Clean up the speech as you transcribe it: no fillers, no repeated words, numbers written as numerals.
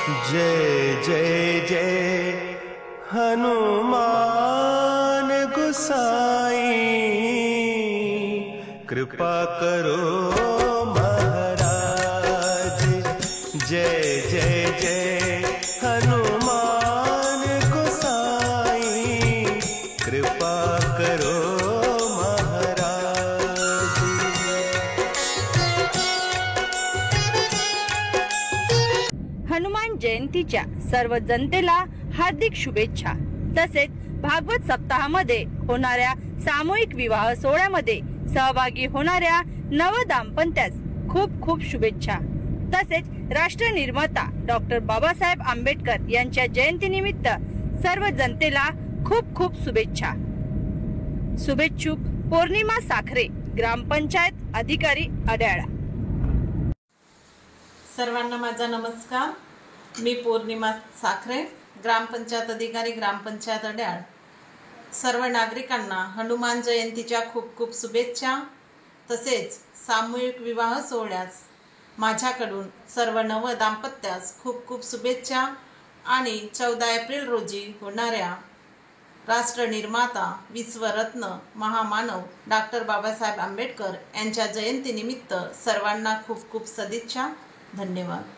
जय जय जय हनुमान गुसाई, कृपा करो महाराज। जय जय जय हनुमान गुसाई, कृपा करो महाराज। हनुमान जयंतीच्या सर्व जनतेला हार्दिक शुभेच्छा। तसेच भागवत सप्ताहामध्ये होणाऱ्या सामूहिक विवाह सोहळ्यामध्ये सहभागी होणाऱ्या नव दाम्पत्यास खूप खूप शुभेच्छा। तसेच राष्ट्र निर्माता डॉक्टर बाबासाहेब आंबेडकर यांच्या जयंतीनिमित्त सर्व जनतेला खूप खूप शुभेच्छा। शुभेच्छुक पौर्णिमा साखरे, ग्रामपंचायत अधिकारी अड्याळा। सर्वांना माझा नमस्कार। मी पौर्णिमा साखरे, ग्रामपंचायत अधिकारी, ग्रामपंचायत अड्याळ। सर्व नागरिकांना हनुमान जयंतीच्या खूप खूप शुभेच्छा। तसेच सामूहिक विवाह सोहळ्यास माझ्याकडून सर्व नव दाम्पत्यास खूप खूप शुभेच्छा। आणि 14 एप्रिल रोजी होणाऱ्या राष्ट्रनिर्माता, विश्वरत्न, महामानव डॉक्टर बाबासाहेब आंबेडकर यांच्या जयंतीनिमित्त सर्वांना खूप खूप सदिच्छा। धन्यवाद।